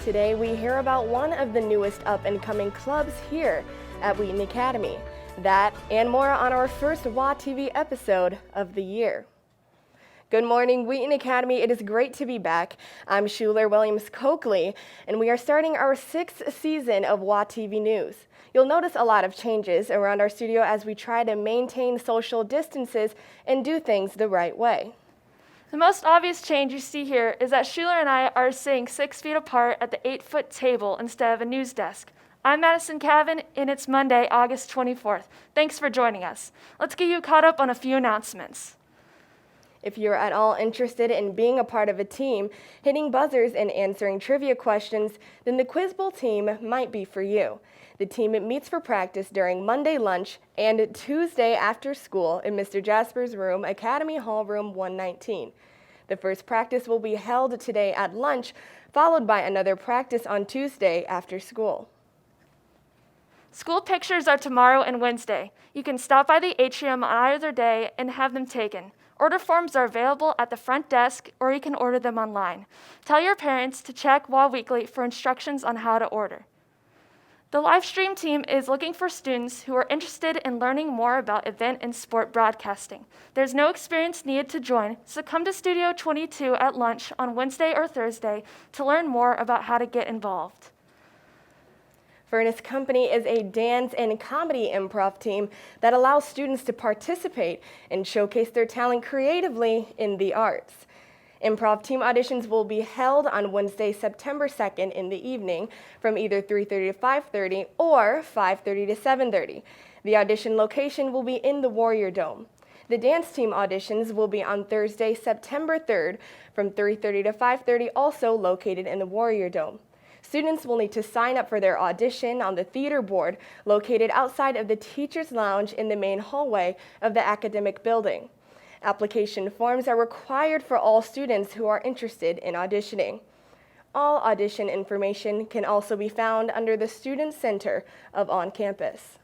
Today we hear about one of the newest up-and-coming clubs here at Wheaton Academy. That and more on our first WAtv episode of the year. Good morning, Wheaton Academy. It is great to be back. I'm Schuler Williams-Coakley, and we are starting our 6th season of WAtv News. You'll notice a lot of changes around our studio as we try to maintain social distances and do things the right way. The most obvious change you see here is that Schuler and I are sitting 6 feet apart at the 8-foot table instead of a news desk. I'm Madison Cavan, and it's Monday, August 24th. Thanks for joining us. Let's get you caught up on a few announcements. If you're at all interested in being a part of a team, hitting buzzers and answering trivia questions, then the Quiz Bowl team might be for you. The team meets for practice during Monday lunch and Tuesday after school in Mr. Jasper's room, Academy Hall Room 119. The first practice will be held today at lunch, followed by another practice on Tuesday after school. School pictures are tomorrow and Wednesday. You can stop by the atrium on either day and have them taken. Order forms are available at the front desk, or you can order them online. Tell your parents to check WA Weekly for instructions on how to order. The live stream team is looking for students who are interested in learning more about event and sport broadcasting. There's no experience needed to join, so come to Studio 22 at lunch on Wednesday or Thursday to learn more about how to get involved. Furnace Company is a dance and comedy improv team that allows students to participate and showcase their talent creatively in the arts. Improv team auditions will be held on Wednesday, September 2nd in the evening from either 3:30 to 5:30 or 5:30 to 7:30. The audition location will be in the Warrior Dome. The dance team auditions will be on Thursday, September 3rd from 3:30 to 5:30, also located in the Warrior Dome. Students will need to sign up for their audition on the theater board located outside of the Teacher's Lounge in the main hallway of the academic building. Application forms are required for all students who are interested in auditioning. All audition information can also be found under the Student Center of On Campus.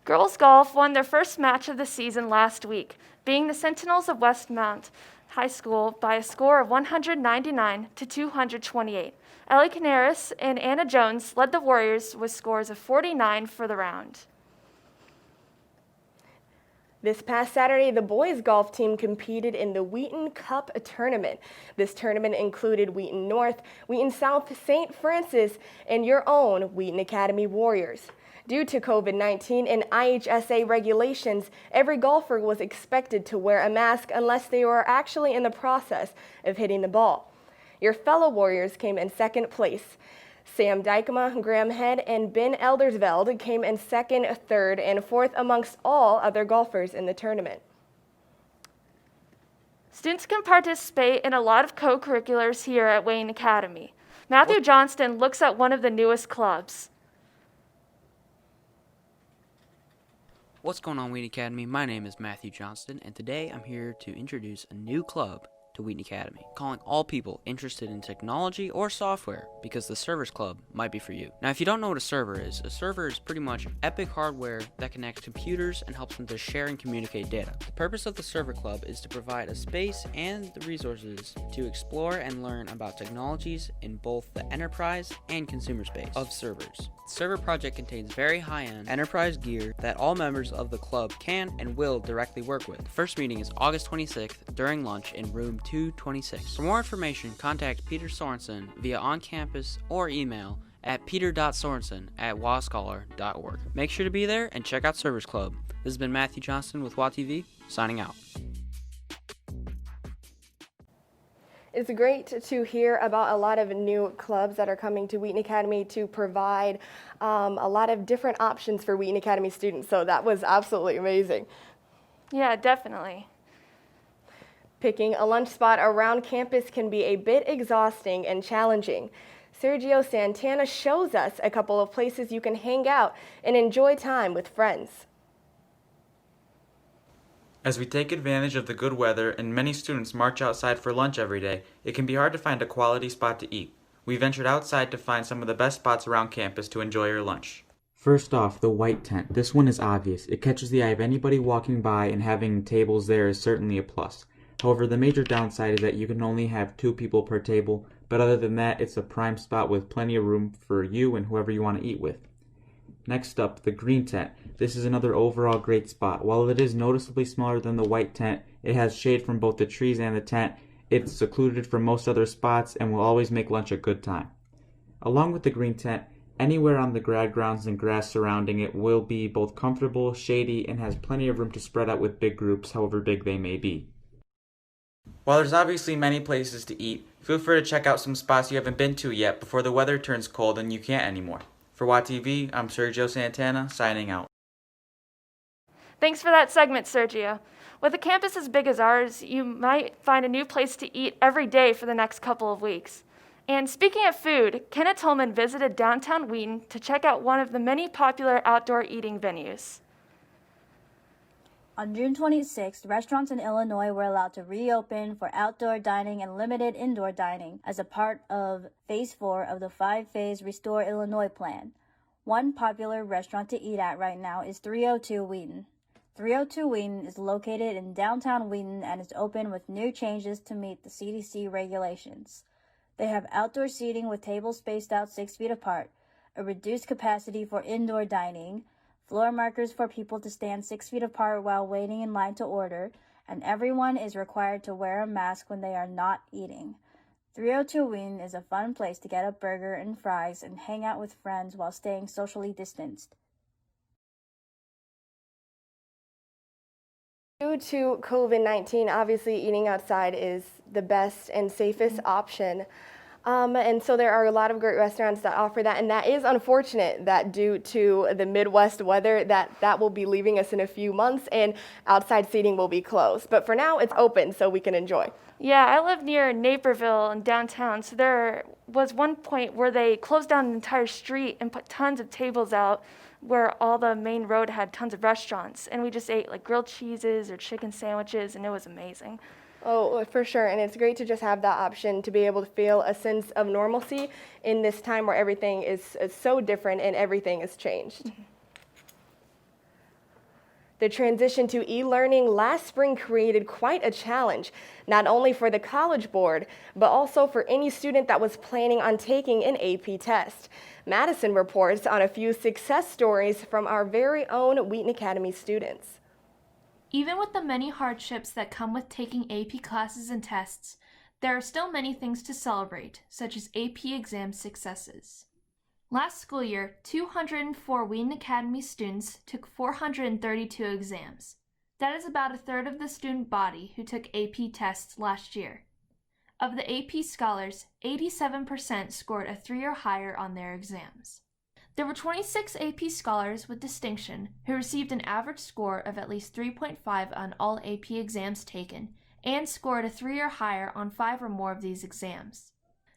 Girls golf won their first match of the season last week, being the Sentinels of Westmount High School by a score of 199 to 228. Ellie Canaris and Anna Jones led the Warriors with scores of 49 for the round. This past Saturday, the boys golf team competed in the Wheaton Cup tournament. This tournament included Wheaton North, Wheaton South, St. Francis, and your own Wheaton Academy Warriors. Due to COVID-19 and IHSA regulations, every golfer was expected to wear a mask unless they were actually in the process of hitting the ball. Your fellow Warriors came in second place. Sam Dykema, Graham Head, and Ben Eldersveld came in second, third, and fourth amongst all other golfers in the tournament. Students can participate in a lot of co-curriculars here at Wheaton Academy. Matthew Johnston looks at one of the newest clubs. What's going on, Wheaton Academy? My name is Matthew Johnston, and today I'm here to introduce a new club to Wheaton Academy, calling all people interested in technology or software, because the Servers Club might be for you. Now, if you don't know what a server is pretty much epic hardware that connects computers and helps them to share and communicate data. The purpose of the Server Club is to provide a space and the resources to explore and learn about technologies in both the enterprise and consumer space of servers. The server project contains very high-end enterprise gear that all members of the club can and will directly work with. The first meeting is August 26th during lunch in room 226. For more information, contact Peter Sorensen via on-campus or email at peter.sorensen@wascholar.org. Make sure to be there and check out Servers Club. This has been Matthew Johnston with WATv, signing out. It's great to hear about a lot of new clubs that are coming to Wheaton Academy to provide a lot of different options for Wheaton Academy students. So that was absolutely amazing. Yeah, definitely. Picking a lunch spot around campus can be a bit exhausting and challenging. Sergio Santana shows us a couple of places you can hang out and enjoy time with friends. As we take advantage of the good weather and many students march outside for lunch every day, it can be hard to find a quality spot to eat. We ventured outside to find some of the best spots around campus to enjoy your lunch. First off, the white tent. This one is obvious. It catches the eye of anybody walking by, and having tables there is certainly a plus. However, the major downside is that you can only have 2 people per table, but other than that, it's a prime spot with plenty of room for you and whoever you want to eat with. Next up, the green tent. This is another overall great spot. While it is noticeably smaller than the white tent, it has shade from both the trees and the tent. It's secluded from most other spots and will always make lunch a good time. Along with the green tent, anywhere on the grad grounds and grass surrounding it will be both comfortable, shady, and has plenty of room to spread out with big groups, however big they may be. While there's obviously many places to eat, feel free to check out some spots you haven't been to yet before the weather turns cold and you can't anymore. For WAtv, I'm Sergio Santana, signing out. Thanks for that segment, Sergio. With a campus as big as ours, you might find a new place to eat every day for the next couple of weeks. And speaking of food, Kenneth Tolman visited downtown Wheaton to check out one of the many popular outdoor eating venues. On June 26th, restaurants in Illinois were allowed to reopen for outdoor dining and limited indoor dining as a part of Phase 4 of the 5-phase Restore Illinois plan. One popular restaurant to eat at right now is 302 Wheaton. 302 Wheaton is located in downtown Wheaton and is open with new changes to meet the CDC regulations. They have outdoor seating with tables spaced out 6 feet apart, a reduced capacity for indoor dining, floor markers for people to stand 6 feet apart while waiting in line to order, and everyone is required to wear a mask when they are not eating. 302 Wheaton is a fun place to get a burger and fries and hang out with friends while staying socially distanced. Due to COVID-19, obviously eating outside is the best and safest option. And so there are a lot of great restaurants that offer that, and that is unfortunate that due to the Midwest weather that will be leaving us in a few months and outside seating will be closed. But for now, it's open so we can enjoy. Yeah, I live near Naperville in downtown, so there was one point where they closed down an entire street and put tons of tables out where all the main road had tons of restaurants, and we just ate like grilled cheeses or chicken sandwiches, and it was amazing. Oh, for sure, and it's great to just have that option to be able to feel a sense of normalcy in this time where everything is so different and everything is changed. Mm-hmm. The transition to e-learning last spring created quite a challenge, not only for the College Board, but also for any student that was planning on taking an AP test. Madison reports on a few success stories from our very own Wheaton Academy students. Even with the many hardships that come with taking AP classes and tests, there are still many things to celebrate, such as AP exam successes. Last school year, 204 Wheaton Academy students took 432 exams. That is about a third of the student body who took AP tests last year. Of the AP scholars, 87% scored a 3 or higher on their exams. There were 26 AP scholars with distinction who received an average score of at least 3.5 on all AP exams taken and scored a 3 or higher on 5 or more of these exams.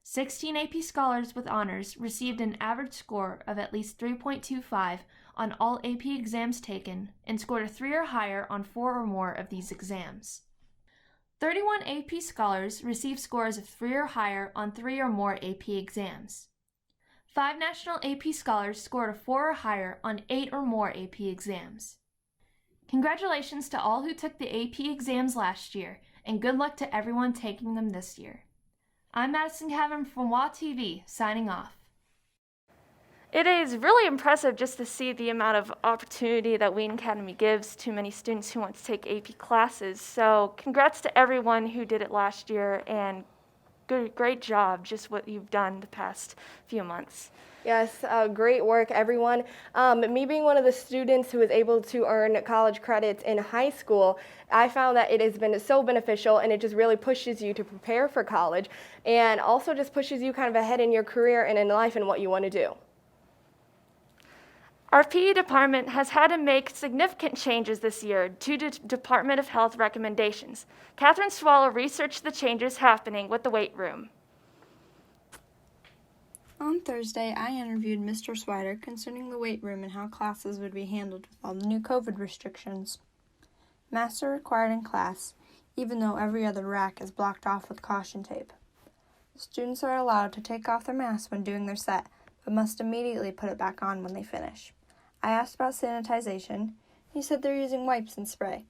16 AP scholars with honors received an average score of at least 3.25 on all AP exams taken and scored a 3 or higher on 4 or more of these exams. 31 AP scholars received scores of 3 or higher on 3 or more AP exams. 5 national AP scholars scored a 4 or higher on 8 or more AP exams. Congratulations to all who took the AP exams last year, and good luck to everyone taking them this year. I'm Madison Cavern from WAtv, signing off. It is really impressive just to see the amount of opportunity that Wheaton Academy gives to many students who want to take AP classes. So congrats to everyone who did it last year, and great job, just what you've done the past few months. Yes, great work, everyone. Me being one of the students who was able to earn college credits in high school, I found that it has been so beneficial, and it just really pushes you to prepare for college, and also just pushes you kind of ahead in your career and in life and what you want to do. Our PE department has had to make significant changes this year due to Department of Health recommendations. Catherine Swallow researched the changes happening with the weight room. On Thursday, I interviewed Mr. Swider concerning the weight room and how classes would be handled with all the new COVID restrictions. Masks are required in class, even though every other rack is blocked off with caution tape. Students are allowed to take off their masks when doing their set, but must immediately put it back on when they finish. I asked about sanitization. He said they're using wipes and spray.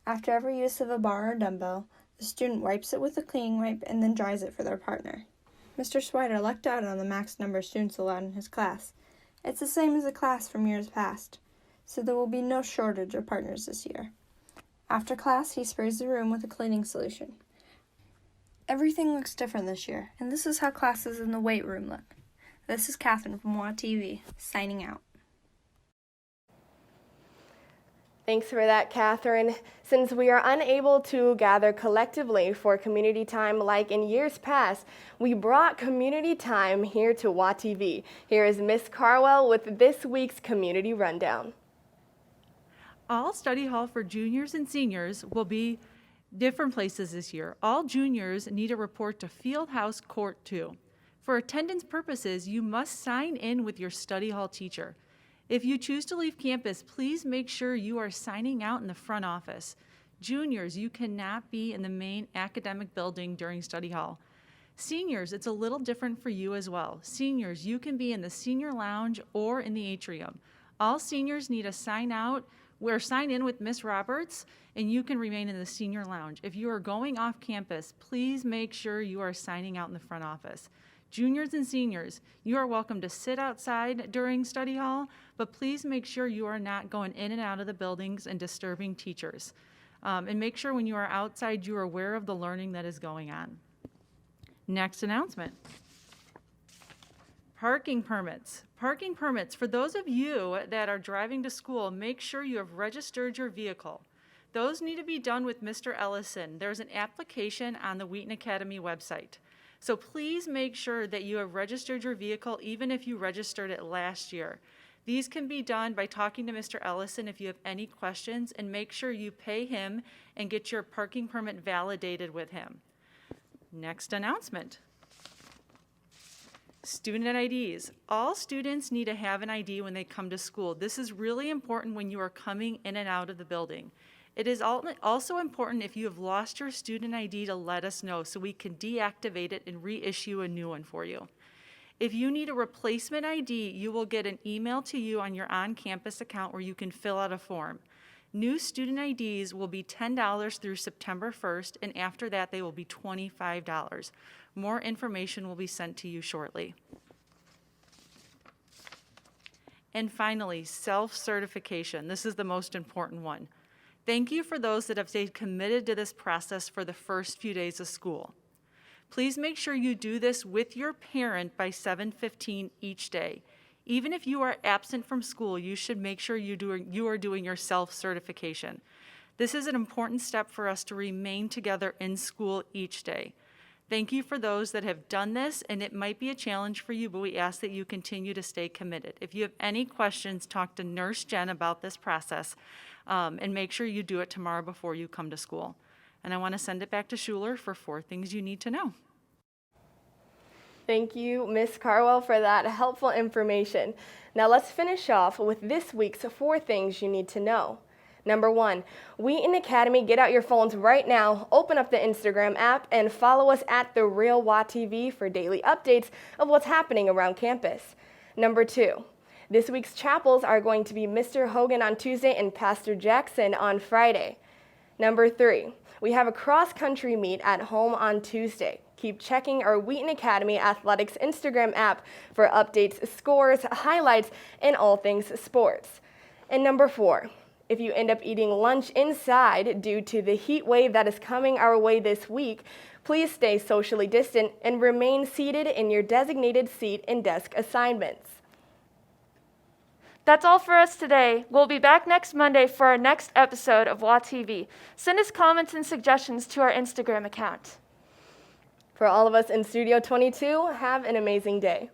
After every use of a bar or dumbbell, The student wipes it with a cleaning wipe and then dries it for their partner. Mr. Swider lucked out on the max number of students allowed in his class. It's the same as a class from years past, so there will be no shortage of partners this year. After class, he sprays the room with a cleaning solution. Everything looks different this year, and this is how classes in the weight room look. This is Catherine from WAtv, signing out. Thanks for that, Catherine. Since we are unable to gather collectively for community time like in years past, we brought community time here to WAtv. Here is Miss Carwell with this week's community rundown. All study hall for juniors and seniors will be different places this year. All juniors need to report to Fieldhouse Court 2. For attendance purposes, you must sign in with your study hall teacher. If you choose to leave campus, please make sure you are signing out in the front office. Juniors, you cannot be in the main academic building during study hall. Seniors, it's a little different for you as well. Seniors, you can be in the senior lounge or in the atrium. All seniors need to sign in with Miss Roberts, and you can remain in the senior lounge. If you are going off campus, please make sure you are signing out in the front office. Juniors and seniors, you are welcome to sit outside during study hall, but please make sure you are not going in and out of the buildings and disturbing teachers. And make sure when you are outside, you are aware of the learning that is going on. Next announcement. Parking permits. Parking permits. For those of you that are driving to school, make sure you have registered your vehicle. Those need to be done with Mr. Ellison. There's an application on the Wheaton Academy website. So please make sure that you have registered your vehicle even if you registered it last year. These can be done by talking to Mr. Ellison if you have any questions, and make sure you pay him and get your parking permit validated with him. Next announcement. Student IDs. All students need to have an ID when they come to school. This is really important when you are coming in and out of the building. It is also important if you have lost your student ID to let us know so we can deactivate it and reissue a new one for you. If you need a replacement ID, you will get an email to you on your on-campus account where you can fill out a form. New student IDs will be $10 through September 1st, and after that they will be $25. More information will be sent to you shortly. And finally, self-certification. This is the most important one. Thank you for those that have stayed committed to this process for the first few days of school. Please make sure you do this with your parent by 7:15 each day. Even if you are absent from school, you should make sure you are doing your self-certification. This is an important step for us to remain together in school each day. Thank you for those that have done this, and it might be a challenge for you, but we ask that you continue to stay committed. If you have any questions, talk to Nurse Jen about this process. And make sure you do it tomorrow before you come to school. And I want to send it back to Schuler for 4 things you need to know. Thank you, Ms. Carwell, for that helpful information. Now let's finish off with this week's 4 things you need to know. Number 1, Wheaton Academy, get out your phones right now, open up the Instagram app, and follow us at The Real WAtv for daily updates of what's happening around campus. Number 2, this week's chapels are going to be Mr. Hogan on Tuesday and Pastor Jackson on Friday. Number 3, we have a cross-country meet at home on Tuesday. Keep checking our Wheaton Academy Athletics Instagram app for updates, scores, highlights, and all things sports. And number 4, if you end up eating lunch inside due to the heat wave that is coming our way this week, please stay socially distant and remain seated in your designated seat and desk assignments. That's all for us today. We'll be back next Monday for our next episode of WAtv. Send us comments and suggestions to our Instagram account. For all of us in Studio 22, have an amazing day.